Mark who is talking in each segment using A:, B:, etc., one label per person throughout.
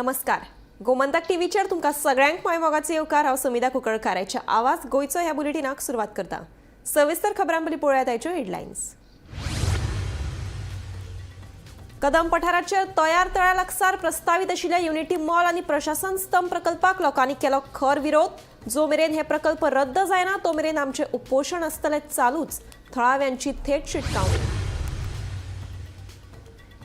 A: नमस्कार. गोमंतक टीव्हीचेर तुमकां सगळ्यांक मायमोगाचो येवकार. हांव समिधा कुंकळकाराच्या आवाज गोयचो ह्या बुलेटिनाक सुरवात करता. सविस्तर खबरां पयलीं पळोवया ताच्यो हेडलायन्स. कदम पठाराचेर तयार तळ्या लागसार प्रस्तावित आशिल्ल्या युनिटी मॉल आनी प्रशासन स्तंभ प्रकल्पाक लोकांनी केलो खर विरोध. जो मेरेन हे प्रकल्प रद्द जायना तो मेरेन आमचे उपोशण आसतलें चालूच. थळाव्यांची थेट शिटकावणी.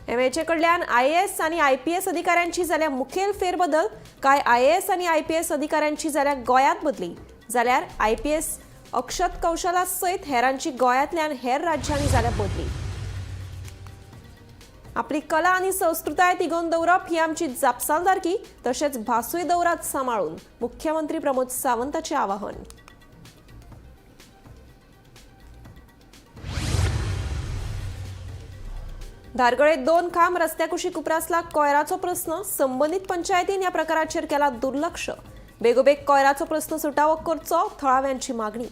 A: एमएचे कडल्यान आयएएस आनी आयपीएस अधिकाऱ्यांची जाल्या मुखेल फेरबदल. कांय आयएएस आनी आयपीएस अधिकाऱ्यांची जाल्या गोंयांत बदली. जाल्यार आयपीएस अक्षत कौशला सयत हेरांची गोंयांतल्यान हेर राज्यांनी जाल्या बदली. आपली कला आनी संस्कृताय तिगोवन दवरप ही आमची जापसालदारकी. तशेंच भासूय दवरात सांबाळून मुख्यमंत्री प्रमोद सावंताचें आवाहन. धारगळेत 2 खांब रस्त्या कुशीक उप्रासला. कोयराचो प्रस्न. संबंदीत पंचायतीन ह्या प्रकाराचेर केला दुर्लक्ष. बेगोबेग कोयराचो प्रस्न सुटावो करचो थळाव्यांची मागणी.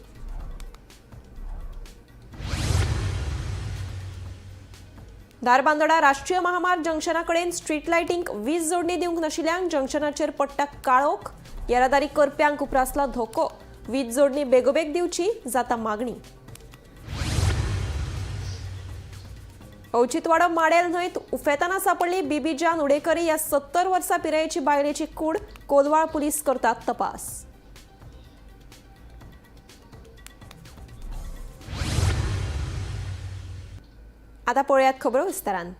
A: धारबांदोडा राष्ट्रीय महामार्ग जंक्शना कडेन स्ट्रीट लायटींक वीज जोडणी दिवंक नाशिल्ल्यान जंक्शनाचेर पडटा काळोख. येरादारी करप्यांक उप्रासला धोको. वीज जोडणी बेगोबेग दिवची जाता मागणी. औचितवाडो माडेल न्हंयत उफेताना सापडली बिबीजान उडेकरी ह्या 70 वर्सां पिरायेची बायलेची कूड. कोलवाळ पुलीस करतात तपास. आता पळयात खबरो विस्तारान.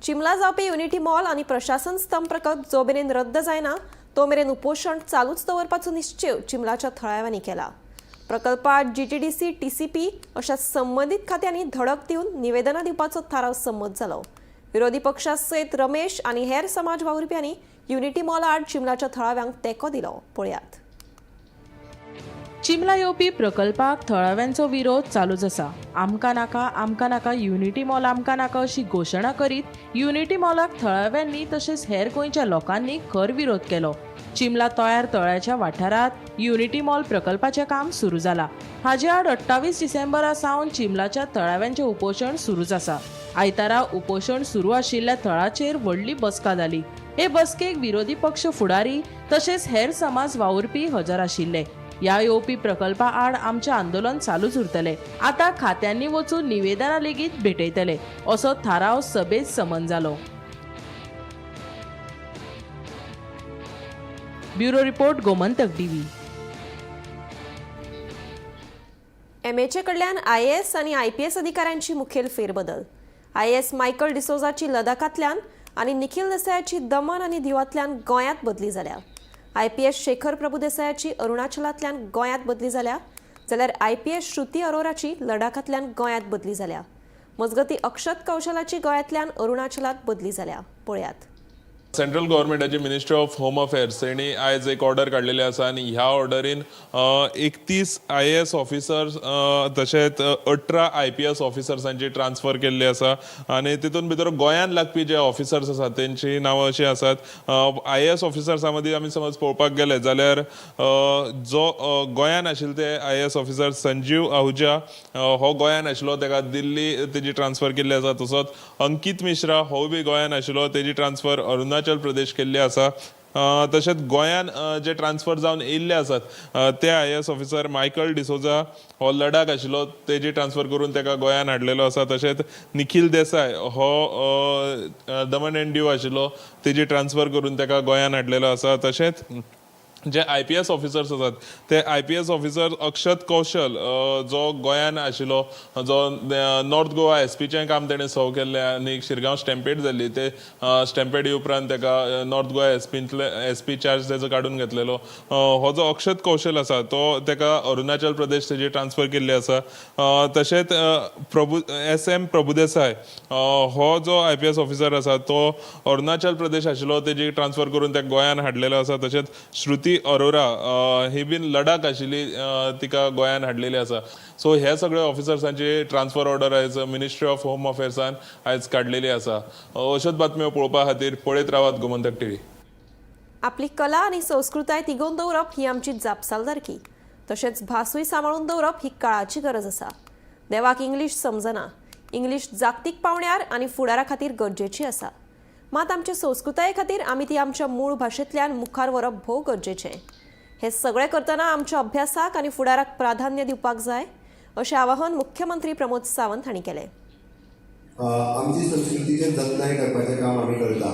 A: चिमला जावपी युनिटी मॉल आनी प्रशासन स्तंभ प्रकल्प जो मेरेन रद्द जायना तो मेरेन उपोशण चालूच दवरपाचो निश्चय चिमलाच्या थळाव्यांनी केला. प्रकल्पात जीटीडीसी, टीसीपी अशा संबंधित खात्यांनी धडक दिवन निवेदनां दिवपाचो थाराव संमत जालो. विरोधी पक्षा सयत रमेश आनी हेर समाज वावुरप्यांनी युनिटी मॉल आड चिमलाच्या थळाव्यांक तेंको दिलो. पळयात.
B: चिमला येवपी प्रकल्पाक थळाव्यांचो विरोध चालूच आसा. आमकां नाका युनिटी मॉल आमकां नाका अशी घोशणा करीत युनिटी मॉलाक थळाव्यांनी तशेंच हेर गोंयच्या लोकांनी खर विरोध केलो. चिमला तयार तळ्याच्या वाठारात युनिटी मॉल प्रकल्पाचें काम सुरू जाला. हाचे आड 28 डिसेंबरा सावन चिमलाच्या थळाव्यांचें उपोशण सुरूच आसा. आयतारा उपोशण सुरू आशिल्ल्या थळाचेर व्हडली बसका जाली. हे बसकेक विरोधी पक्ष फुडारी तशेंच हेर समाज वावुरपी हजर आशिल्ले. ह्या येवपी प्रकल्पा आड आमचें आंदोलन चालूच उरतलें. आतां खात्यांनी वचून निवेदनां लेगीत भेटयतले असो थाराव सभेत समन जालो. Bureau report Gomantak TV.
A: एमएचे कडल्यान आयएएस आनी आयपीएस अधिकाऱ्यांची मुखेल फेरबदल. आयएएस मायकल डिसोजाची लडाखांतल्यान आनी निखिल देसायाची दमन आनी दिवांतल्यान गोंयांत बदली जाल्या. आयपीएस शेखर प्रभुदेसायाची अरुणाचलांतल्यान गोंयांत बदली जाल्या. जाल्यार आयपीएस श्रुती अरोराची लडाखांतल्यान गोंयांत बदली जाल्या. मजगती अक्षत कौशलाची गोंयांतल्यान अरुणाचलांत बदली जाल्या. पळयात.
C: सेंट्रल गव्हर्मेंटाची मिनिस्ट्री ऑफ होम अफेअर्स यांनी आयज एक ऑर्डर काढलेली आसा आनी ह्या ऑर्डरीन 31 आयएएस ऑफिसर्स तशेंच 18 आयपीएस ऑफिसर्सांची ट्रान्सफर केल्ली आसा आनी तितून भितर गोंयांत लागपी जे ऑफिसर्स आसात तेंची नांवां अशीं आसात. आयएएस ऑफिसर्सां मदीं आमी समज पळोवपाक गेले जाल्यार जो गोंयांत आशिल्लो ते आयएएस ऑफिसर संजीव आहुजा हो गोंयांत आशिल्लो, तेका दिल्ली तेजी ट्रान्सफर केल्ली आसा. तसोच अंकीत मिश्रा हो बी गोंयांत आशिल्लो, तेजी ट्रान्सफर अरुणाचल प्रदेश केल्ली आसा. तशेंच गोंयांत जे ट्रान्सफर जावन येयल्ले आसात ते आयएएस ऑफिसर मायकल डिसोजा हो लडाख आशिल्लो, तेजी ट्रान्सफर करून तेका गोंयांत हाडलेलो आसा. तशेंच निखिल देसाय हो दमन एंड दीव आशिल्लो, तेजी ट्रान्सफर करून तेका गोंयांत हाडलेलो आसा. तशेंच जे आयपीएस ऑफिसर्स आसात ते आयपीएस ऑफिसर अक्षत कौशल जो गोंयांत आशिल्लो, जो नॉर्थ गोवा एसपीचें काम तेणें सव केल्लें आनी शिरगांव स्टॅम्पेड जाल्ली, ते स्टॅम्पेडी उपरांत तेका नॉर्थ गोवा एसपी चार्ज तेजो काडून घेतलेलो. हो जो अक्षत कौशल आसा तो तेका अरुणाचल प्रदेश तेजी ट्रान्सफर केल्ली आसा. तशेंच एम प्रभुदेसाय हो जो आयपीएस ऑफिसर आसा तो अरुणाचल प्रदेश आशिल्लो, तेजी ट्रान्सफर करून तेका गोंयांत हाडलेलो आसा. तशेंच श्रुती अरोरा ही बीन लडाख आशिल्ली, तिका गोंयांत हाडलेली आसा. सो हे सगळे ऑफिसर्सांची ट्रान्सफर ऑर्डर आयज मिनिस्ट्री ऑफ होम अफेअर्सान आयज काडलेली आसा. अश्योच बातम्यो पळोवपा खातीर पळयत रावात गोमंतक टीव्ही.
A: आपली कला आनी संस्कृताय तिगोवन दवरप ही आमची जापसालदारकी. तशेंच भासूय सांबाळून दवरप ही काळाची गरज आसा. देवाक इंग्लीश समजना. इंग्लीश जागतीक पावण्यार आनी फुडारा खातीर गरजेची आसा. मात आमचे संस्कृताये खातीर आमी ती आमच्या मूळ भाशेंतल्यान मुखार व्हरप भोव गरजेचें. हे सगळें करतना आमच्या अभ्यासाक आनी फुडाराक प्राधान्य दिवपाक जाय अशें आवाहन मुख्यमंत्री प्रमोद सावंत हांणी केलें.
D: आमची संस्कृतीचे जतनाय करपाचें काम आमी करता.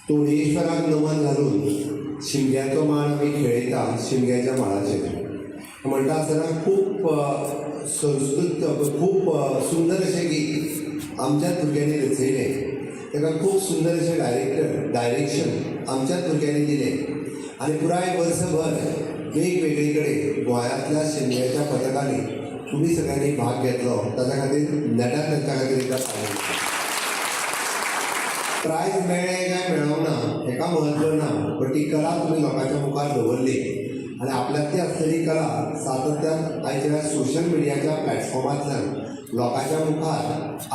D: तोणेश्वराक नमन घालून शिमग्याचो माळ आमी खेळयता शिमग्याच्या माळाचेर. म्हणटा आसतना खूब खूब सुंदर अशें गीत आमच्याच भुरग्यांनी रचयलें. ताका खूब सुंदर अशें डायरेक्शन आमच्याच भुरग्यांनी दिलें आनी पुराय वर्सभर वेगवेगळे कडेन गोंयांतल्या शिमग्याच्या पथकांनी तुमी सगळ्यांनी भाग घेतलो. ताच्या खातीर नेटान तांच्या खातीर एकदां प्रायज मेळ्ळें काय मेळोंक ना हेका म्हत्व ना, बट ती कला तुमी लोकांच्या मुखार दवरली आनी आपल्यातली आसलेली कला सातत्यान आयच्या सोशल मिडियाच्या प्लॅटफॉर्मांतल्यान लोकांच्या मुखार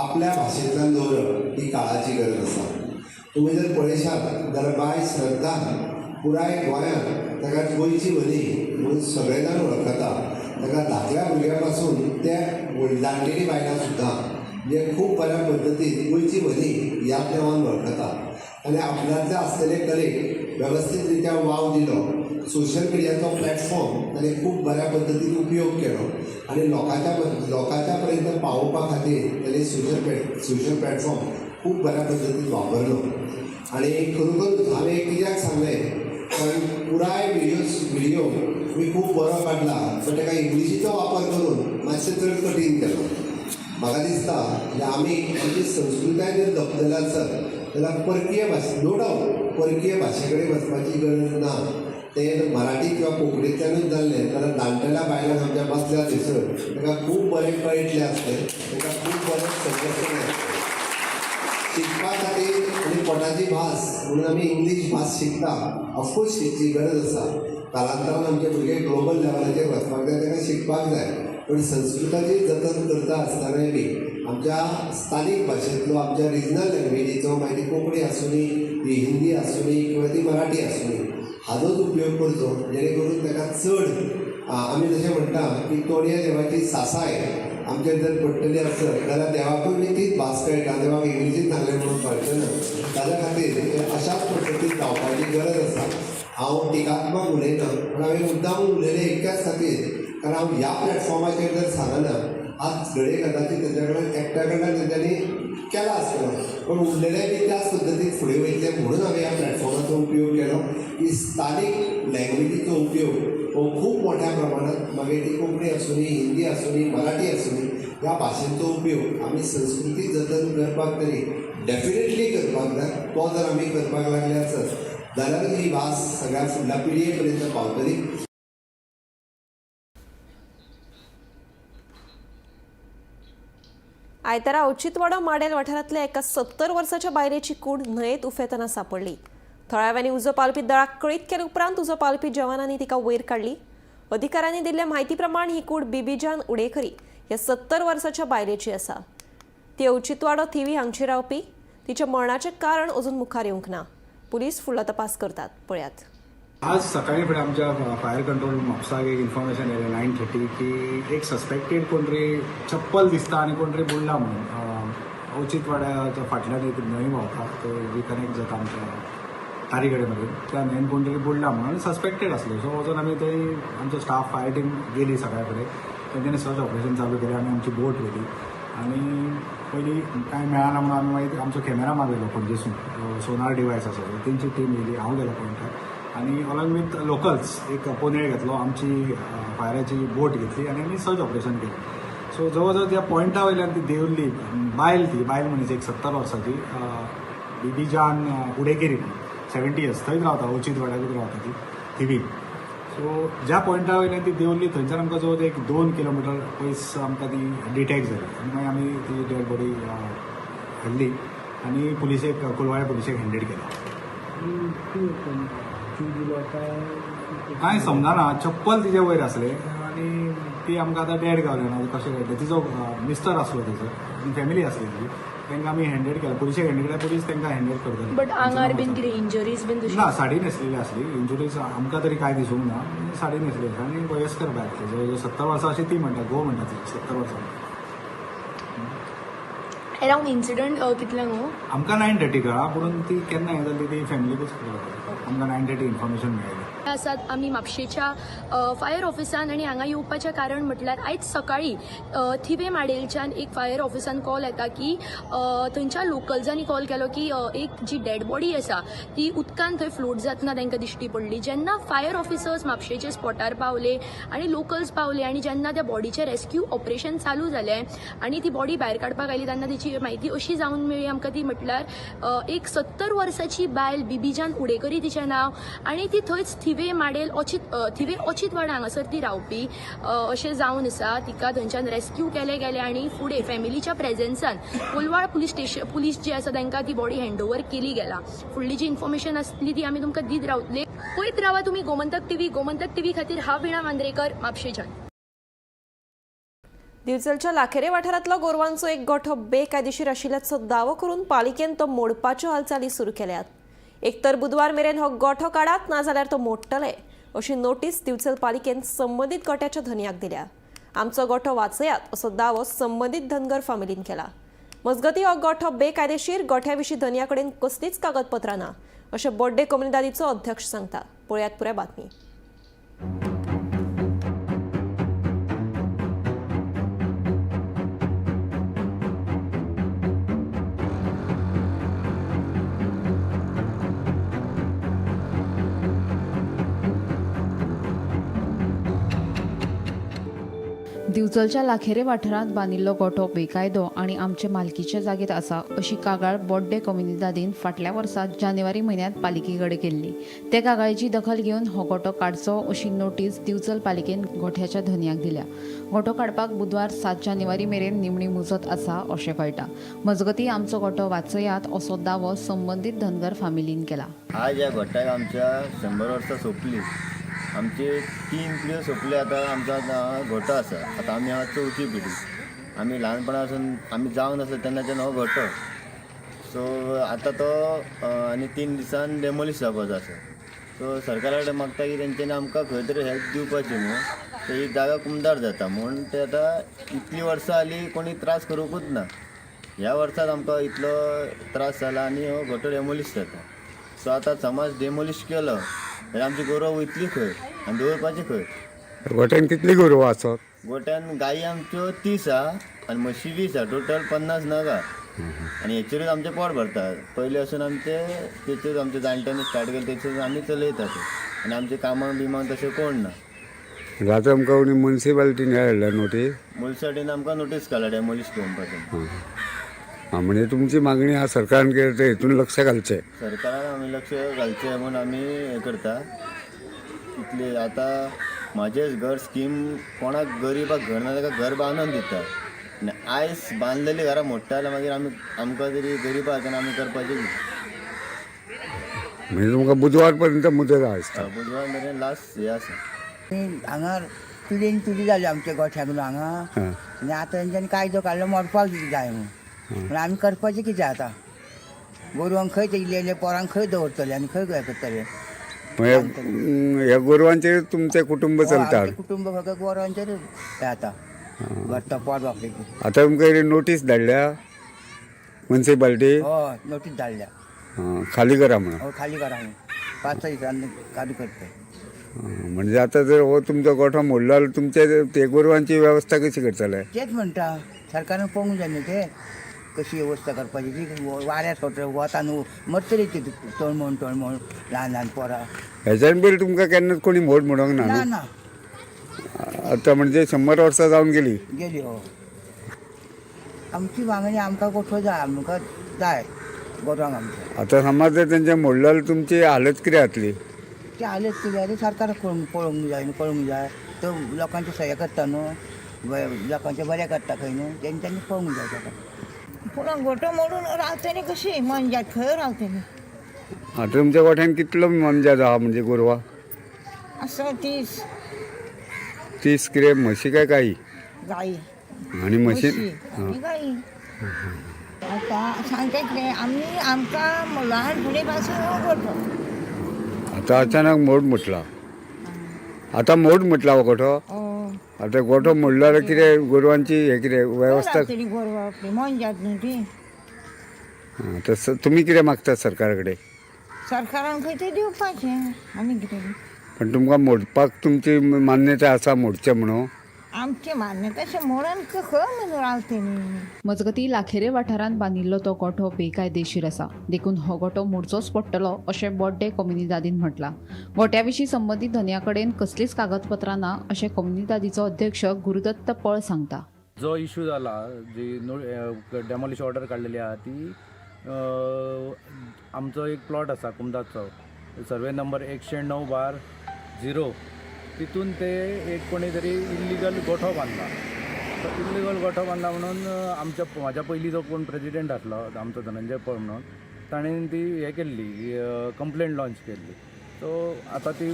D: आपल्या भाशेंतल्यान दवरप ही काळाची गरज आसा. तुमी जर पळयशात जाल्यार बाय श्रद्धा पुराय गोंयांत ताका गोंयची म्हणी म्हणून सगळे जाण वळखता. ताका धाकल्या भुरग्यां पासून ते जाणटेली बायलां सुद्दां जे खूब बऱ्या पद्दतीन गोंयची म्हणी ह्या देवान वळखता आनी आपल्यातले आसलेले कलेक वेवस्थीत रित्या वाव दिलो. सोशल मिडियाचो प्लॅटफॉर्म ताणें खूब बऱ्या पद्दतीन उपयोग केलो आनी लोकांच्या पर्यंत पावोवपा खातीर ताणें सोशल प्लॅटफॉर्म खूब बऱ्या पद्दतीन वापरलो. आनी खरोखर हांवें कित्याक सांगलें कारण पुराय व्हिडियो मी खूब बरो काडला, पण ताका इंग्लिशीचो वापर करून मातशें चड कठीण केलो. म्हाका दिसता की आमी आमची संस्कृताय जर जपतले आसत जाल्यार परकीय भाशे नो डावट परकीय भाशे कडेन वचपाची गरज ना. तें मराठी किंवा कोंकणींतल्यानूच जाल्लें जाल्यार जाणटेल्या बायलांक आमच्या बसल्या थंयसर ताका खूब बरें कळटलें आसलें, ताका खूब बरें समजतलें आसलें. शिकपा खातीर आनी पोटाची भास म्हणून आमी इंग्लीश भास शिकता. ऑफकोर्स शिकची गरज आसा. कालांतरान आमचे भुरगे ग्लोबल लेवलाचेर वचपाक जाय, ताका शिकपाक जाय. पण संस्कृताची जतन करता आसतनाय बी आमच्या स्थानीक भाशेंतलो आमच्या रिजनल लँग्वेजीचो मागीर ती कोंकणी आसूनी ती हिंदी आसूनी किंवा ती मराठी आसूनी हाजोच उपयोग करचो, जेणे करून ताका चड आमी जशें म्हणटा की तोणया देवाची सासाय आमचेर जर पडटली आसत जाल्यार देवाकूय बी तीच भास कळटा. देवाक इंग्लिशींत सांगलें म्हणून कळचें ना. ताच्या खातीर अशाच पद्दतीन जावपाची गरज आसा. हांव टिकात्मक उलयना, पूण हांवें मुद्दाम उलयलें एकट्याच खातीर कारण हांव ह्या प्लॅटफॉर्माचेर जर सांगना आज घडये कदाचित तेंच्या कडल्यान एकट्या कडल्यान तेंच्यांनी केला आसतलो, पण उरलेले बी त्याच पद्दतीन फुडें वयतले म्हणून हांवें ह्या प्लॅटफॉर्माचो उपयोग केलो की स्थानीक लँग्वेजीचो उपयोग हो खूब मोठ्या प्रमाणांत मागीर ती कोंकणी आसूनी हिंदी आसूनी मराठी आसूनी ह्या भाशेचो उपयोग आमी संस्कृती जतन करपाक तरी डेफिनेटली करपाक जाय. तो जर आमी करपाक लागले आसत जाल्यार ही भास सगळ्या फुडल्या पिळये पर्यंत पावतली.
A: आयतारा औचित्यवाडो माडेल वाठारांतल्या एका 70 वर्साच्या बायलेची कूड न्हंयेत उफेतना सांपडली. थळाव्यांनी उजो पालपी दळाक कळीत केले उपरांत उजो पालपी जवानांनी तिका वयर काडली. अधिकाऱ्यांनी दिल्ल्या म्हायती प्रमाण ही कूड बिबिजान उडेकरी ह्या 70 वर्साच्या बायलेची आसा. ती औचित्यवाडो थिवी हांगची रावपी. तिच्या मरणाचें कारण अजून मुखार येवंक ना. पुलीस फुडलो तपास करतात. पळयात.
E: आज सकाळी फुडें आमच्या फायर कंट्रोल म्हापसाक एक इन्फॉर्मेशन येयलें 9:30 की एक सस्पेक्टेड कोण तरी चप्पल दिसता आनी कोण तरी बुडला म्हणून औचित्यवाड्याच्या फाटल्यान एक न्हंय व्हांवता तो रिकनेक्ट जाता आमच्या तारीगडे मदीं त्या न्हंयेन कोण तरी बुडला म्हणून सस्पेक्टेड आसलो. सो वचून आमी थंय आमचो स्टाफ फायर टीम गेली सकाळ फुडें. तेंच्यांनी सर्च ऑपरेशन चालू केलें आनी आमची बोट व्हेली आनी पयलीं कांय मेळना म्हणून आमी मागीर आमचो कॅमेरा मागयलो पणजेसून सोनार डिवायस आसा तेंची टीम येयली. हांव गेलो पॉयंटार आनी अलॉंग विथ लोकल्स एक पोनेळ घेतलो आमची फायराची बोट घेतली आनी आमी सर्च ऑपरेशन केलें. सो जवळ जवळ त्या पॉयंटा वयल्यान ती देंवल्ली बायल मनीस एक 70 वर्साची बिबिजान उडेकेरी 70 इयर्स थंयच रावता औचित्यवाड्याकूच रावता ती थिवीन. सो ज्या पॉयंटा वयल्यान ती देंवल्ली थंयच्यान आमकां जवळ एक 2 किलोमिटर पयस आमकां ती डिटेक्ट जाली आनी मागीर आमी ती डेड बॉडी हाडली आनी पुलिसेक कोलवाळे पुलिसेक हँडेड केला. कांय समजना चप्पल तिचे वयर आसलें आनी ती आमकां आतां डेड गावली ना कशें कळटलें. तिचो मिस्टर आसलो थंयसर आनी फॅमिली आसली तेजी. तांकां आमी हँडेड केला पुलिशेक हँडेड केल्यार पुलीस तांकां हँडेड करतली.
F: बट आंगार बीन कितें इंजरीज बीन
E: ना साडी न्हेसलेली आसली. इंजुरीज आमकां तरी कांय दिसूंक ना. साडी न्हेसली आसा आनी वयस्कर बायल जवळ 70 वर्सां अशी ती म्हणटा घोव म्हणटा ती 70 वर्सां.
F: अरावंड इन्सिडंट कितल्यांक न्हू
E: आमकां 9:30 कळ्ळा पूण ती केन्ना हें जाली ती फॅमिलीकूच कळ्ळा आमकां 9:30 इन्फॉर्मेशन मेळ्ळी
F: आसात आमी म्हापशेच्या फायर ऑफिसान आनी हांगा येवपाचें कारण म्हटल्यार आयज सकाळीं थिवे माडेलच्यान एक फायर ऑफिसान कॉल येता की थंयच्या लोकल्सांनी कॉल केलो की एक जी डेड बॉडी आसा ती उदकान थंय फ्लोट जातना तांकां दिश्टी पडली. जेन्ना फायर ऑफिसर्स म्हापशेचे स्पॉटार पावले आनी लोकल्स पावले आनी जेन्ना त्या बॉडीचें रेस्क्यू ऑपरेशन चालू जालें आनी ती बॉडी भायर काडपाक आयली तेन्ना तिची म्हायती अशी जावन मेळ्ळी आमकां ती म्हटल्यार एक 70 वर्साची बायल बिबीजान उडेकरी तिचें नांव आनी ती थंयच थिवे माडेल थिवे अचितवाडा हांगासर ती रावपी अशें जावन आसा. तिका थंयच्यान रेस्क्यू केलें गेलें आनी फुडें फॅमिलीच्या प्रेझेन्सान कोलवाड पुलीस जी आसा तांकां ती बॉडी हँडओव्हर केली गेला. फुडली जी इन्फॉर्मेशन आसली ती आमी तुमकां दीत रावतले. पळयत रावा तुमी गोमंतक टीव्ही खातीर हांव विणा मांद्रेकर म्हापशेच्यान.
A: दिवचलच्या लाखेरे वाठारांतलो गोरवांचो एक गोठो बेकायदेशीर आशिल्ल्याचो दावो करून पालिकेन तो मोडपाच्यो हालचाली सुरू केल्यात. एक तर बुधवार मेरेन हो गोठो काडात नाजाल्यार तो मोडटले अशी नोटीस दिवचल पालिकेन संबंदीत गोठ्याच्या धन्याक दिल्या. आमचो गोठो वाचयात असो दावो संबंदीत धनगर फामिलीन केला. मजगती हो गोठो बेकायदेशीर गोठ्याविशीं धन्या कडेन कसलीच कागदपत्रां ना अशें बोड्डे कम्युनिदादीचो अध्यक्ष सांगता. पळयात पुराय बातमी.
G: दिवचलच्या लाखेरे वाठारांत बांदिल्लो गोठो बेकायदो आनी आमचे मालकीचे जागेत आसा अशी कागाळ बोड्डे कम्युनिदादीन फाटल्या वर्सा जानेवारी म्हयन्यांत पालिके कडेन केल्ली. ते कागाळीची दखल घेवन हो गोठो काडचो अशी नोटीस दिवचल पालिकेन गोठ्याच्या धन्याक दिल्या. गोठो काडपाक बुधवार 7 जानेवारी मेरेन निमणी मुजत आसा अशें कळटा. मजगतीं आमचो गोठो वाचयात असो दावो संबंदीत धनगर फामिलीन केला.
H: आज ह्या गोठ्याक आमच्या 100 वर्सां सोंपली. आमचे 3 पिढ्यो सोंपले. आतां आमचो गोठो आसा. आतां आमी हांगा 4थी पिढी. आमी ल्हानपणासून आमी जावन आसले तेन्नाच्यान हो गोठो. सो आतां तो आनी 3 दिसान डेमोलिश जावपाचो आसा. सो सरकारा कडेन मागता की तेंच्यांनी आमकां खंय तरी हेल्प दिवपाची न्हू. तर ही जागा कुमदार जाता म्हणून ते आतां इतली वर्सां जालीं कोणी त्रास करूंकूच ना. ह्या वर्सांत आमकां इतलो त्रास जाला आनी हो गोठो डेमोलिश जाता. सो आतां समज डेमोलिश केलो जाल्यार आमची गोरवां वयतली खंय आनी दवरपाची खंय.
I: गोठ्यान कितली गोरवां आसत?
H: गोठ्यान गायी आमच्यो 30 आहा आनी म्हशी 20 आहा. टोटल 50 नग आहा. आनी हेचेरूच आमचें पोट भरता. पयलीं आसून तेचेर आमच्या जाणट्यांनी स्टार्ट केलें तेचेर आमी चलयतात. आनी आमचे कामाक बिमाक तशें कोण ना.
I: आतां आमकां कोणी मुन्सिपालिटीन हाडल्या नोटीस?
H: मुन्सिपाल्टीन आमकां नोटीस काडला डेमोलिश करपाचें.
I: म्हणजे तुमची मागणी हा सरकारान केली तर हेतून लक्ष घालचें.
H: सरकारान आमी लक्ष घालचें म्हणून आमी हें करता. इतले आतां म्हाजेच घर स्कीम कोणाक गरीबाक घर ना ताका घर बांदून दिता. आनी आयज बांदलेली घरां मोडटा जाल्यार मागीर आमकां तरी गरीबा हातून आमी करपाचें.
I: म्हणजे तुमकां बुधवार पर्यंत मुदत आसता.
H: बुधवार मेरेन लास्ट हें आसा.
J: हांगा पिढी जाली आमच्या गोठ्याक हांगा आनी आतां तेंच्यांनी कायदो काडलो मोडपाक जाय म्हणून आमी करपाचें कितें आतां. गोरवांक खंय ते इल्ले पोरांक खंय दवरतले आनी खंय हें करतले.
I: ह्या गोरवांचेर तुमचें कुटुंब चलता?
J: कुटुंब फक्त गोरवांचेर हें जाता भरता पोट बापडेची.
I: आतां तुमकां नोटीस धाडल्या मुन्सिपालिटी?
J: हय नोटीस धाडल्या
I: खाली करा म्हणून.
J: हय खाली करा म्हणून 5 दिसांनी खाली करता.
I: म्हणजे आतां जर हो तुमचो गोठो मोडलो जाल्यार तुमचे ते गोरवांची वेवस्था कशी करतले?
J: तेच म्हणटा सरकारान पळोवंक जाय न्ही ते कशी वेवस्था करपाची. ती वाऱ्यार सोडटा वता न्हू मरतली ती तळमण ल्हान पोरां.
I: हेच्यान पयलीं तुमकां केन्नाच कोणी मोड म्हणूंक ना
J: ना
I: न्हू?
J: ना
I: आतां म्हणजे 100 वर्सां जावन गेली.
J: हो आमची मागणी आमकां गोठो जाय. आमकां जाय गोरवांक आमच्या.
I: आतां समज जर तेंचें मोडलें जाल्यार तुमची हालत कितें जातली?
J: ते हालत कितें सरकार पळोवंक जाय न्हू. कळूंक जाय तो लोकांचे सह्या करता न्हू. लोकांचें बरें करता खंय न्हू. तेंच्यांनी पळोवंक जाय ताका.
K: पूण गोठो मोडून रावतली कशी मनशात खंय रावतली.
I: आतां तुमच्या गोठ्यान कितलो मनजा आहा म्हणजे गोरवां?
K: असं
I: 30 कितें म्हशी काय गाई?
K: गाई
I: आनी म्हशी
K: गाई. आतां सांगता कितें आमी आमकां ल्हानपणी पासून हो गोठो.
I: आतां अचानक मोड म्हटला. आतां मोड म्हटला हो गोठो. आतां गोठो मोडल्यार कितें गोरवांची हे कितें वेवस्था
K: तरी गोरवां आपली मनजात न्हू ती
I: तसं तुम्ही कितें मागता सरकारा कडेन
K: सरकारान खंय ते दिवपाचें आनी कितें
I: पण तुमकां मोडपाक तुमची मान्यता आसा मोडचें म्हणून
K: आमचे मान्य तशें म्हणून खंय म्हणून रावते न्ही
G: मजगतीं लाखेरे वाठारांत बांदिल्लो तो गोठो बेकायदेशीर आसा देखून हो गोठो मोडचोच पडटलो अशें बोड्डे कम्युनिदादीन म्हटलां. गोठ्या विशीं संबंदीत धन्या कडेन कसलीच कागदपत्रां ना अशें कम्युनिदादीचो अध्यक्ष गुरुदत्त पळ सांगता.
E: जो इश्यू जाला जी डेमोलिश ऑर्डर काडलेली आहा ती आमचो एक प्लॉट आसा कुमदाचो सर्वे नंबर 109/0 तितून ते एक कोणी तरी इल्लिगल गोठो बांदला. तो इल्लिगल गोठो बांदला म्हणून म्हाज्या पयलीं जो कोण प्रेजिडेंट आसलो आमचो धनंजय पळ म्हणून ताणें ती हे केल्ली कंप्लेंट लॉन्च केल्ली. सो आतां ती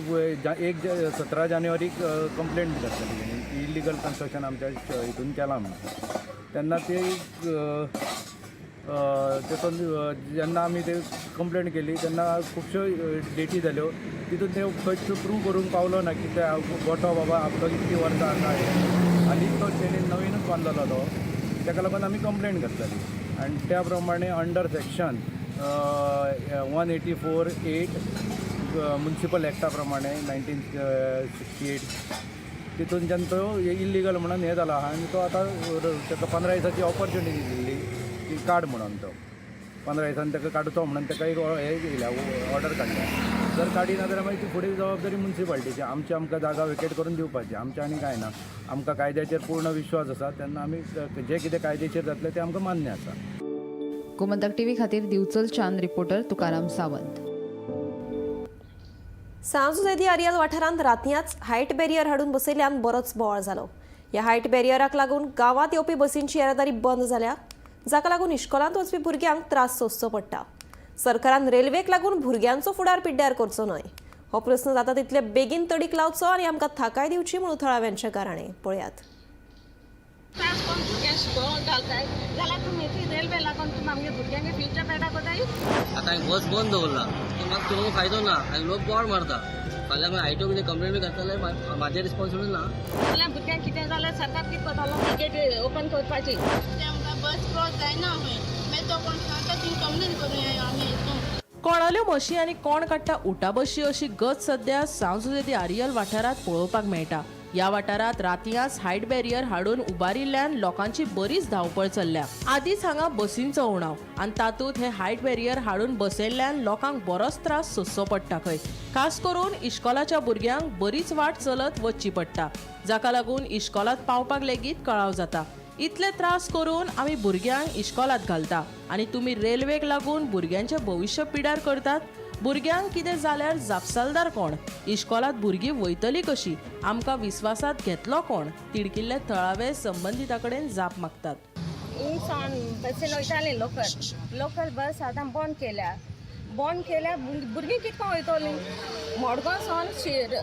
E: 17 जानेवारीक कंप्लेंट घातलेली इल्लिगल कन्स्ट्रक्शन आमच्या हितून केलां म्हणून. तेन्ना ते तेतून जेन्ना आमी ते कंप्लेंट केली तेन्ना खुबश्यो डेटी जाल्यो तितून ते खंयच प्रूव करूंक पावलो ना की ते गोठो बाबा आपलो इतकी वर्सां आसा आनी तो तेणी नवीनच बांदलेलो तो ताका लागून आमी कंप्लेंट घातलेली आनी त्या प्रमाणे अंडर सेक्शन 184(8) म्युनिसिपल एक्टा प्रमाणे 1968 तितून जेन्ना तो इल्लिगल म्हणून हे जाला आनी तो आतां ताका 15 दिसाची ऑपॉर्च्युनिटी दिल्ली की काड म्हणून तो 15 दिसान ताका काडचो म्हणून ताका एक हे येयल्या ऑर्डर काडल्या. जर काडिना जाल्यार मागीर ती फुडें जबाबदारी म्युनिसिपालिटीची आमकां जागा वेकेट करून दिवपाची आमचें आनी कांय ना. आमकां कायद्याचेर पूर्ण विश्वास आसा तेन्ना आमी जे कितें कायदेशीर जातलें तें आमकां मान्य आसा.
G: गोमंतक टीव्ही खातीर दिवचलच्यान रिपोर्टर तुकाराम सावंत.
A: सांजुजेदी आरियल वाठारांत रातयाच हायट बॅरियर हाडून बसयल्यान बरोच बोवाळ जालो. ह्या हायट बॅरियराक लागून गांवांत येवपी बसींची येरादारी बंद जाल्या जाका लागून इश्कोलांत वचपी भुरग्यांक त्रास सोंसचो पडटा. सरकारान रेल्वेक लागून भुरग्यांचो फुडार पिड्ड्यार करचो न्हय हो प्रस्न जाता तितले बेगीन तडीक लावचो आनी आमकां थाकाय दिवची म्हणून थळाव्यांचे गाराणें पळयात.
L: त्रास कोण भुरग्यांक शिकोवंक घालताय जाल्यार तुमी ती रेल्वे लागून तुमी आमगे भुरग्यांक फ्युचर पेडा कोताय.
M: आतां हांवें बस बंद दवरला तो म्हाका चलोवंक फायदो ना आनी लोक बोवाळ मारता. फाल्यां मागीर आयटो कितें कंप्लेंट बी घातले जाल्यार म्हाजें रिस्पॉन्सिबल ना.
L: जाल्यार भुरग्यांक कितें जाल्यार सरकार कितें कोतालो गेट ओपन करपाची.
F: आमकां बस क्रॉस जायना खंय मागीर तो कोण सांगता ती कंप्लेन करूया आमी हितून.
B: कोणाल्यो म्हशी आनी कोण काडटा उटा बशी अशी गत सध्या सांजुजेदी आरियल वाठारांत पळोवपाक मेळटा. ह्या वाठारांत रातयास हायट बॅरियर हाडून उबारिल्ल्यान लोकांची बरीच धांवपळ चल्ल्या. आदींच हांगा बसींचो उणाव आनी तातूंत हे हायट बॅरियर हाडून बसयल्ल्यान लोकांक बरोच त्रास सोंसचो पडटा खंय. खास करून इश्कोलाच्या भुरग्यांक बरीच वाट चलत वचची पडटा जाका लागून इश्कोलांत पावपाक लेगीत कळाव जाता. इतले त्रास करून आमी भुरग्यांक इश्कोलांत घालता आनी तुमी रेल्वेक लागून भुरग्यांचें भविश्य पिड्यार करतात. भुरग्यांक कितें जाल्यार जापसालदार कोण? इश्कोलांत भुरगीं वयतलीं कशीं? आमकां विस्वासांत घेतलो कोण? तिडकिल्ले थळावे संबंधिता कडेन जाप मागतात.
L: इंसान बसीन वयतालीं लोकल बस आतां बंद केल्या भुरगीं कितको वयतलीं मडगांव सावन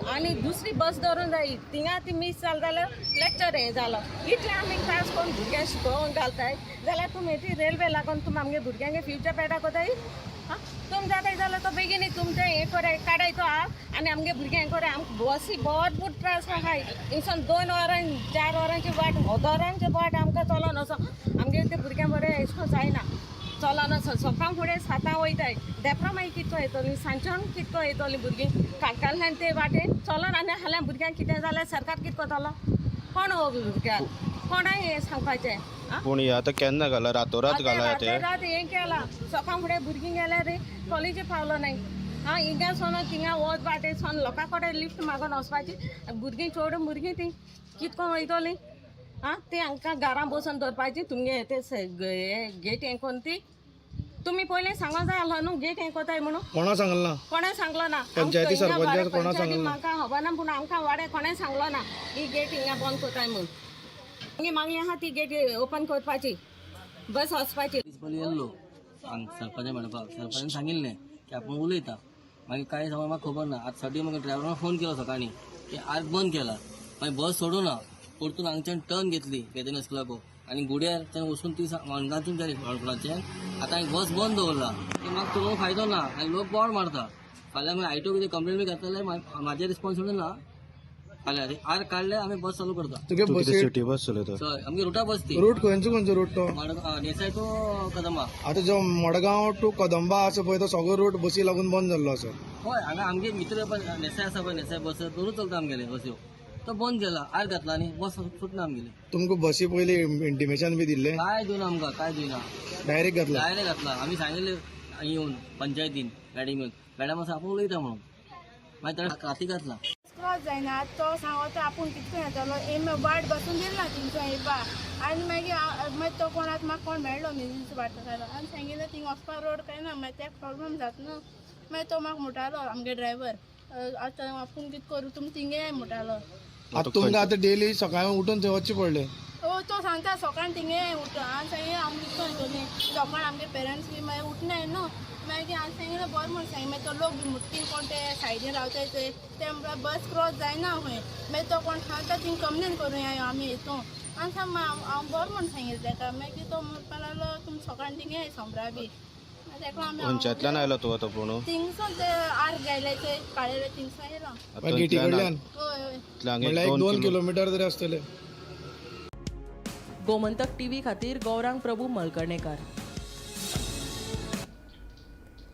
L: आनी दुसरी बस धरून जायी थिंगा ती मिस जाली जाल्यार लेक्चर हें जालो. इतले आमी त्रास करून भुरग्यांक शिकोवंक घालताय जाल्यार तुमी ती रेल्वे लागून तुमी आमगे भुरग्यांक फ्युचर पेडा कोताय. तुम जाताय जाल्यार तो बेगीन तुमचें हें करे काडाय तो आनी आमगे भुरग्यांक हें करे आमकां बसी भरपूर त्रास आहाय. इंसान 2 वरां 4 वरांची वाट हजारांची वाट आमकां चलोन वचो आमगे ते भुरग्यांक बरें एशें जायना चलोन वचो. सकाळ फुडें 7 वयताय देपरा मागीर कितको येतलीं सांजच्यान कितको येतलीं भुरगीं काडकाल्यान ते वाटेन चलोन आनी हाल्या भुरग्यांक कितें जाल्यार सरकार कितको कोतालो कोण भुरग्यांक कोणाय हें सांगपाचें.
H: पूण हे आतां केन्ना घाला रातोरात घाला ते
L: रात हें केलां सकाळ फुडें भुरगीं गेल्यार कॉलेजी पावलो नाय. हिंगा सोन थिंगा वच वाटे सोन लोकां कडेन लिफ्ट मागून वचपाची भुरगीं चोडून भुरगीं ती कितको वयतलीं. ती हांकां घरां बसून दवरपाची तुमगे ते गेट हें कोन्न ती तुमी पयलीं सांगो जाय आसलो न्हू गेट हें कोताय म्हणून.
H: कोणा सांगला ना
L: कोणें सांगलो ना
H: पंचायती सरपंच कोणा सांगला
L: म्हाका खबर ना पूण आमकां वाडे कोणें सांगलो ना ही गेट हिंगा बंद कोताय म्हणून. मागीर आहा ती गेट ओपन करपाची बस वचपाची.
M: येयल्लो सरपंच म्हणपाक सरपंचान सांगिल्लें की आपूण उलयता मागीर कांय समज म्हाका खबर ना. आतां साठी म्हाका ड्रायव्हरान फोन केलो सकाळीं की आज बंद केला मागीर बस सोडूं ना परतून हांगच्यान टर्न घेतली वेदन स्कुलाको आनी गुड्यार थंय वचून ती मणगांतून जाली वाळपणाचें. आतां हांवें बस बंद दवरला की म्हाका चलोवंक फायदो ना आनी लोक बोवाळ मारता. फाल्यां मागीर आयटो कितें कंप्लेंट बी घातले जाल्यार म्हाजें रिस्पॉन्सिबल ना. काढल्या आर काढले आम्ही बस चालू करता
E: तुगे बसी
I: सिटी बस चलयता
M: सर आमगे रुटा बस ती
E: रूट खंयचो रूट तो
M: नेसाय तो कदंबा
E: आता जो मडगांव टू कदंबा आसा पळय तो सगळो रूट बसी लागून बंद जाल्लो आसा
M: होय हांगा आमगे मित्र पण नेसाय आसा पळय नेसाय बस दोनूच चलता आमगेले बस्यो तो बंद केला आर घातला आनी बस सुटना आमगेली
E: तुमकां बसी पयली इंटिमेशन बी दिल्लें
M: काय दिना आमकां काय दिना
E: डायरेक्ट घातला
M: डायरेक्ट घातला आम्ही सांगितले येऊन पंचायतीन मॅडम मॅडम असं आपण उलयता म्हणून मागीर ताणें राती घातला
L: क्रॉस जायना तो सांगता आपूण कितको येतलो एम वाट बसून दिल ना थिंगसून येवपा आनी मागीर तो कोणाक म्हाका कोण मेळ्ळो न्ही वाटतालो आनी सांगिल्लें थिंग वचपा रोड काय ना मागीर तेका प्रॉब्लम जाता न्हू मागीर तो म्हाका म्हणटालो आमगे ड्रायव्हर आतां आपूण कितें करूं तुमी थिंगे येय म्हणटालो
E: आतां तुमकां आतां डेली सकाळीं उठून थंय वचचें पडलें
L: तो सांगता सकाळीं थिंगे उठ आनी सांगे आमी कितें येतलीं सकाळ आमगे पेरंट्स बी मागीर उठनाय न्हू मागीर हांवें सांगिल्लें बरें म्हूण सांगी मागीर तो लोक बी मुट्टीन कोण ते सायडीन रावताय ते बस क्रॉस जायना खंय मागीर तो कोण सांगता थिंग कंप्लेन करूया आमी हितून आनी सांग हांव बरें म्हूण सांगिल्लें ताका मागीर तो म्हणपा लागलो तुमी सकाळीं थिंगे येय सोमरा बी
I: खंयच्यातल्यान आयलो तूं आतां पूण
L: थिंगसून ते आर गायले ते काळेले थिंगसून येयलो
E: गेटी कडल्यान
L: हय
E: म्हणल्यार 2 किलोमिटर तरी आसतले
B: गोमंतक टीव्ही खातीर गौरांग प्रभू मलकर्णेकार.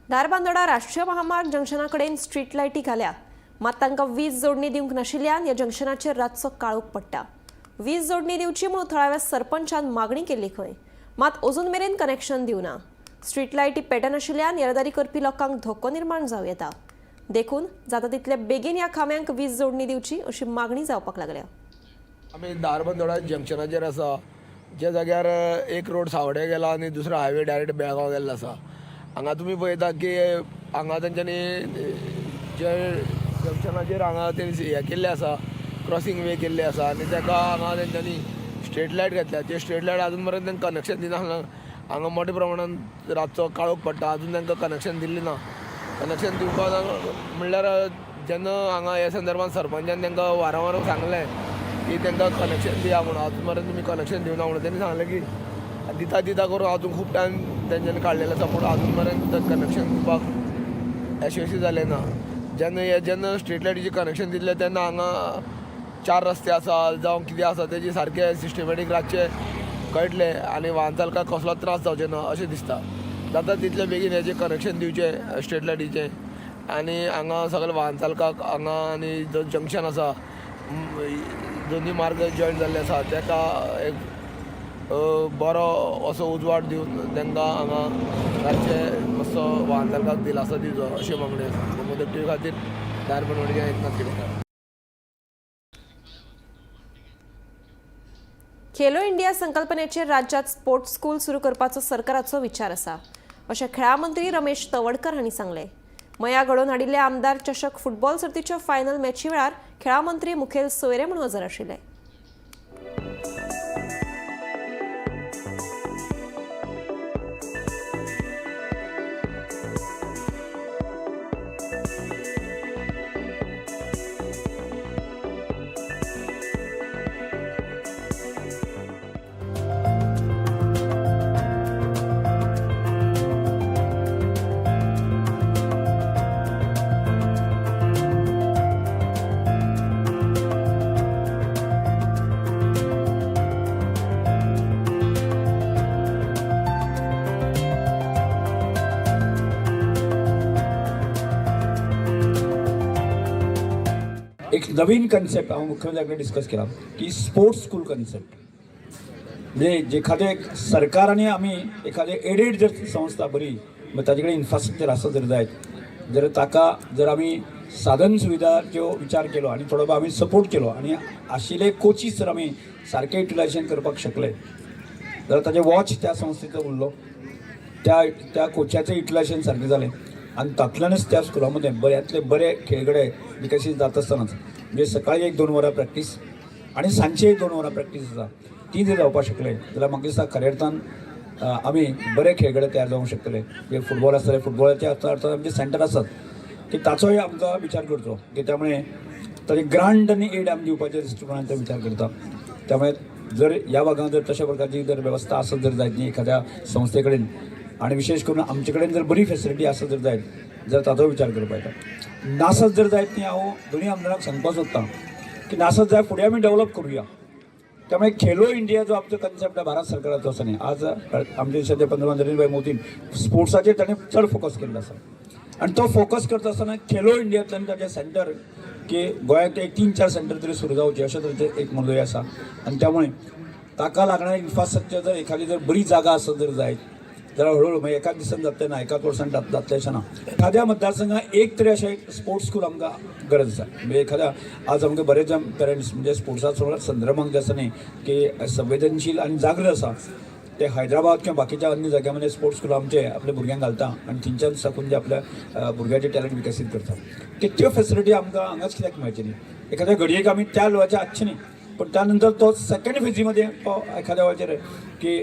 A: धारबांदोडा राष्ट्रीय महामार्ग जंक्शना कडेन स्ट्रीट लायटी घाल्या मात तांकां वीज जोडणी दिवंक नाशिल्ल्यान ह्या जंक्शनाचेर रातचो काळोख पडटा. वीज जोडणी दिवची म्हणून थळाव्या सरपंचान मागणी केल्ली खंय मात अजून मेरेन कनेक्शन दिवना. स्ट्रीट लायटी पेटनाशिल्ल्यान येरादारी करपी लोकांक धोको निर्माण जावं येता. देखून जाता तितले बेगीन ह्या खांब्यांक वीज जोडणी दिवची अशी मागणी जावपाक लागल्या.
N: आमी धारबांदोडा जंक्शनाचेर आसा जे जाग्यार एक रोड सावड्डे गेला आनी दुसरो हायवे डायरेक्ट बेळगांव गेल्लो आसा. हांगा तुमी पळयता की हांगा तेंच्यांनी जे जंक्शनाचेर हांगा ते हे केल्ले आसा क्रॉसींग वे केल्ले आसा आनी ताका हांगा तेंच्यांनी स्ट्रीट लायट घातल्या. ते स्ट्रीट लायट आजून पर्यंत तांकां कनेक्शन दिना. हांगा मोठ्या प्रमाणांत रातचो काळोख पडटा आजून तांकां कनेक्शन दिल्लें ना. कनेक्शन दिवपाक म्हणल्यार जेन्ना हांगा ह्या संदर्भांत सरपंचान तांकां वारंवार सांगलें की तांकां कनेक्शन दिया म्हणून अजून पर्यंत तुमी कनेक्शन दिवना म्हणून तेणी सांगलें की दिता करून अजून खूब टायम तेंच्यांनी काडलेलो आसा पूण अजून पर्यंत कनेक्शन दिवपाक यशस्वी जालें ना. जेन्ना स्ट्रीट लायटीचें कनेक्शन दिल्लें तेन्ना हांगा 4 रस्ते आसा जावं कितें आसा तेजी सारकें सिस्टमॅटीक रातचें कळटलें आनी वाहन चालकाक कसलो त्रास जावचे ना अशें दिसता. जाता तितले बेगीन हेजें कनेक्शन दिवचें स्ट्रीट लायटीचें आनी हांगा सगळे वाहन चालकाक हांगा आनी जो जंक्शन आसा दोनी मार्ग जॉयन जाल्ले आसा ताका एक बरो असो उजवाड दिवन तांकां हांगा रातचे मातसो वाहन चालकाक दिलासो दिवचो अशी मागणी आसा. गोमंतक टीव्ही खातीर धारबांदोडा एकनाथ केडेकर.
A: खेलो इंडिया संकल्पनेचेर राज्यात स्पोर्ट्स स्कूल सुरू करपाचो सरकाराचो विचार आसा अशें खेळा मंत्री रमेश तवडकर हांणी सांगलें. मया घडोवन हाडिल्ल्या आमदार चषक फुटबॉल सर्तीच्या फायनल मॅची वेळार खेळा मंत्री मुखेल सोयरे म्हूण हजर आशिल्ले.
O: एक नवीन कन्सेप्ट हांव मुख्यमंत्र्याकडे डिस्कस केला की स्पोर्ट्स स्कूल कन्सेप्ट म्हणजे जे एखादे सरकाराने आम्ही एखादे एडेड जर संस्था बरी मग ताजे कडेन इन्फ्रास्ट्रक्चर आसा जर जायत जर ताका जर आमी साधन सुविधांचो विचार केलो आनी थोडो आमी सपोर्ट केलो आनी आशिल्ले कोचीस जर आमी सारकें युटिलायजेशन करपाक शकले जाल्यार ताजे वॉच त्या संस्थेचो उरलो त्या कोचाचें युटिलायजेशन सारकें जालें आणि तातूंतल्यानच त्या स्कुलामध्ये बऱ्यांतले बरे खेळगडे विकसीत जात आसतनाच म्हणजे सकाळी 1-2 वरां प्रॅक्टीस आणि सांजचे 1-2 वरां प्रॅक्टीस आसा ती जर जावपाक शकले जाल्यार म्हाका दिसता खऱ्या अर्थान आमी बरे खेळगडे तयार जावंक शकतले. जे फुटबॉल आसतले फुटबॉलाच्या अर्थान आमचे सेंटर आसात की ताचोय आमकां विचार करचो की त्यामुळे ताजे ग्रांट आनी एड आमी दिवपाच्या दृश्टिकोनान तो विचार करता. त्यामुळे जर ह्या भागांत जर तशा प्रकारची जर वेवस्था आसत जर जायत न्ही एखाद्या संस्थे कडेन आणि विशेष करून आमचे कडेन जर बरी फॅसिलिटी आसत जर जायत जर ताचो विचार करपाक येता. नासत जर जायत न्ही हांव दोनी आमदारांक सांगपाक सोदतां की नासत जाय फुडें आमी डेव्हलप करूया. त्यामुळे खेलो इंडिया जो आमचो कन्सेप्ट आहे भारत सरकाराचो आसा न्ही, आज आमचे देशाचे पंतप्रधान नरेंद्र भाई मोदीन स्पोर्ट्साचेर ताणें चड फोकस केल्लो आसा. आणि तो फोकस करता आसतना खेलो इंडियांतल्यान ताचें सेंटर की गोंयांत एक 3-4 सेंटर तरी सुरू जावचे अशें तरेचें एक मोदय आसा. आणि त्यामुळे ताका लागणारे इन्फ्रास्ट्रक्चर जर एखादी जर बरी जागा आसत जर जायत जाल्यार हळूहळू म्हणजे एकाच दिसान जातलें ना, एकाच वर्सान जातलें अशें ना. एखाद्या मतदारसंघात एक तरी अशें स्पोर्ट्स स्कूल आमकां गरज आसा. म्हणजे एखाद्या आज आमकां बरेच जाण पेरंट्स म्हणजे स्पोर्ट्सा संदर्भांक जे आसा न्ही की संवेदनशील आणि जागृत आसा ते हैदराबाद किंवा बाकीच्या अन्य जाग्यामध्ये स्पोर्ट्स स्कूल आमचे आपल्या भुरग्यांक घालता आणि थंयच्यान साकून जे आपल्या भुरग्याचे टॅलंट विकसीत करता. त्यो फॅसिलिटी आमकां हांगाच कित्याक मेळची न्ही. एखाद्या घडयेक आमी त्या लेवलाचेर आसचे न्ही, पण त्यानंतर तो सेकंड फेजीमध्ये तो एखाद्या वेळाचेर की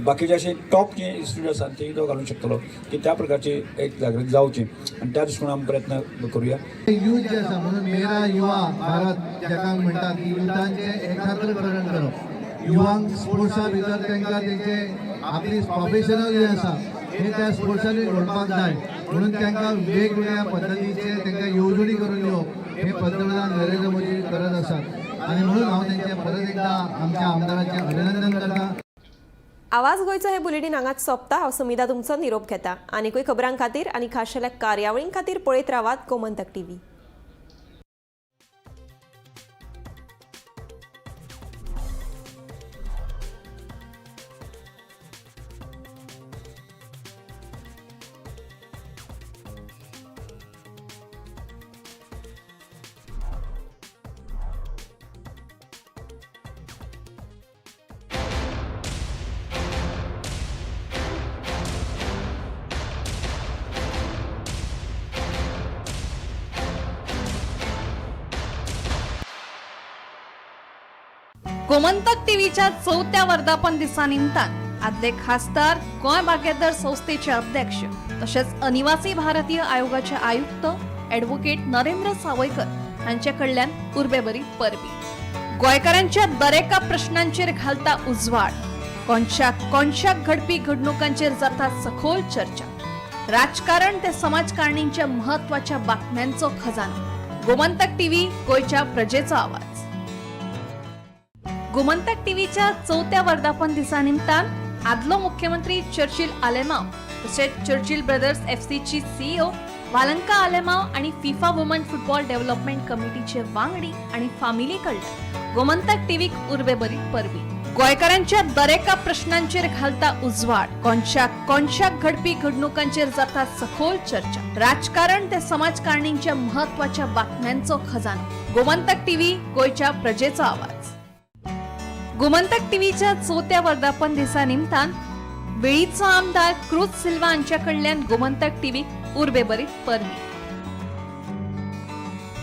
O: बाकीचे असे टॉप जे इन्स्टिट्यूट आसात ते तो घालूंक शकतलो की त्या प्रकारची एक जागृती जावची आणि त्या दृश्टीन आमी प्रयत्न करूया.
D: यूथ जे आसा म्हणून मेरा युवा भारत जाका म्हणटात की युथांचे एकाग्रीकरण करप, युवांक स्पोर्ट्सा भितर तांकां तेंचे आपली प्रोफेशनल जे आसा हे त्या स्पोर्ट्सांनी घडपाक जाय म्हणून तांकां वेगवेगळ्या पद्दतीचे तांकां येवजणी करून दिवप हे पंतप्रधान नरेंद्र मोदी करत आसात. आणि म्हणून हांव तेंचे परत एकदा आमच्या आमदारांचे अभिनंदन करता.
A: आवाज गोयचं हे बुलेटिन हांगाच सोंपता. हांव समिधा तुमचो निरोप घेता. आनीकूय खबरां खातीर आनी खाशेल्या कार्यावळीं खातीर पळयत रावात गोमंतक टीव्ही.
G: गोमंतक टीव्हीच्या 4थ्या वर्धापन दिसा निमतान आदले खासदार गोंय बागेदर संस्थेचे अध्यक्ष तसेच अनिवासी भारतीय आयोगाचे आयुक्त ॲडव्होकेट नरेंद्र सावयकर हांचे कडल्यान उर्बेभरीत परबी. गोंयकारांच्या दरेका प्रश्नांचेर घालता उजवाड, कोणशाक घडपी घडणुकांचेर जाता सखोल चर्चा. राजकारण ते समाजकारणींच्या महत्वाच्या बातम्यांचो खजानो. गोमंतक टीव्ही गोंयच्या प्रजेचो आवाज. गोमंतक टीव्हीच्या 4थ्या वर्धापन दिसा निमतान आदलो मुख्यमंत्री चर्चिल आलेमांव तसेच Churchill brothers एफसीची CEO Valanka Alemao आणि फिफा वुमन फुटबॉल डेव्हलपमेंट कमिटीचे वांगडी आणि फामिली कडल्यान गोमंतक टीव्हीक उर्बेभरीत परबी. गोंयकारांच्या दरेका प्रश्नांचेर घालता उजवाड, कोणशाक घडपी घडणुकांचेर जाता सखोल चर्चा. राजकारण ते समाजकारणींच्या महत्वाच्या बातम्यांचो खजानो. गोमंतक टीव्ही गोंयच्या प्रजेचो आवाज. गोमंतक टीव्हीच्या 4थ्या वर्धापन दिसा निमतान वेळीचो आमदार क्रूज सिल्वा हांच्या कडल्यान गोमंतक टीव्हीक उर्बेभरीत परबी.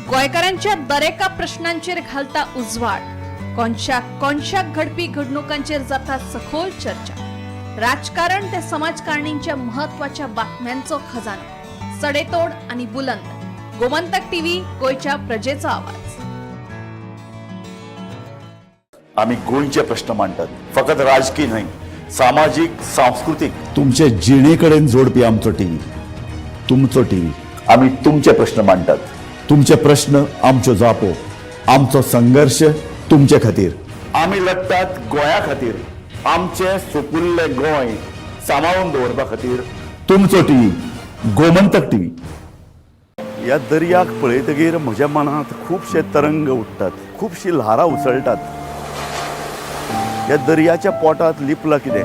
G: गोंयकारांच्या दरेका प्रश्नांचेर घालता उजवाड, कोणशाक घडपी घडणुकांचेर जाता सखोल चर्चा. राजकारण ते समाजकारणींच्या महत्वाच्या बातम्यांचो खजानो. सडेतोड आणि बुलंद. गोमंतक टीव्ही गोंयच्या प्रजेचो आवाज.
P: आम्ही गोंयचे प्रश्न मांडटात, फकत राजकीय न्हय, सामाजीक सांस्कृतिक. तुमचे जिणेकडेन जोडपी आमचो टीव्ही, तुमचो टीव्ही. आम्ही तुमचे प्रश्न मांडटात, तुमचे प्रश्न आमच्यो जापो, आमचो संघर्ष तुमचे खातीर. आम्ही लढटात गोंया खातीर, आमचे सोपुल्ले गोंय सांबाळून दवरपा खातीर. तुमचो टीव्ही गोमंतक टीव्ही. ह्या दर्याक पळयतकीर म्हज्या मनांत खुबशे तरंग उठटात, खुबशी ल्हारां उसळटात. ह्या दर्याच्या पोटात लिपला कितें?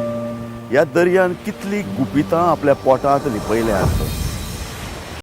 P: ह्या दर्यान कितली गुपितां आपल्या पोटात लिपयल्या आसत.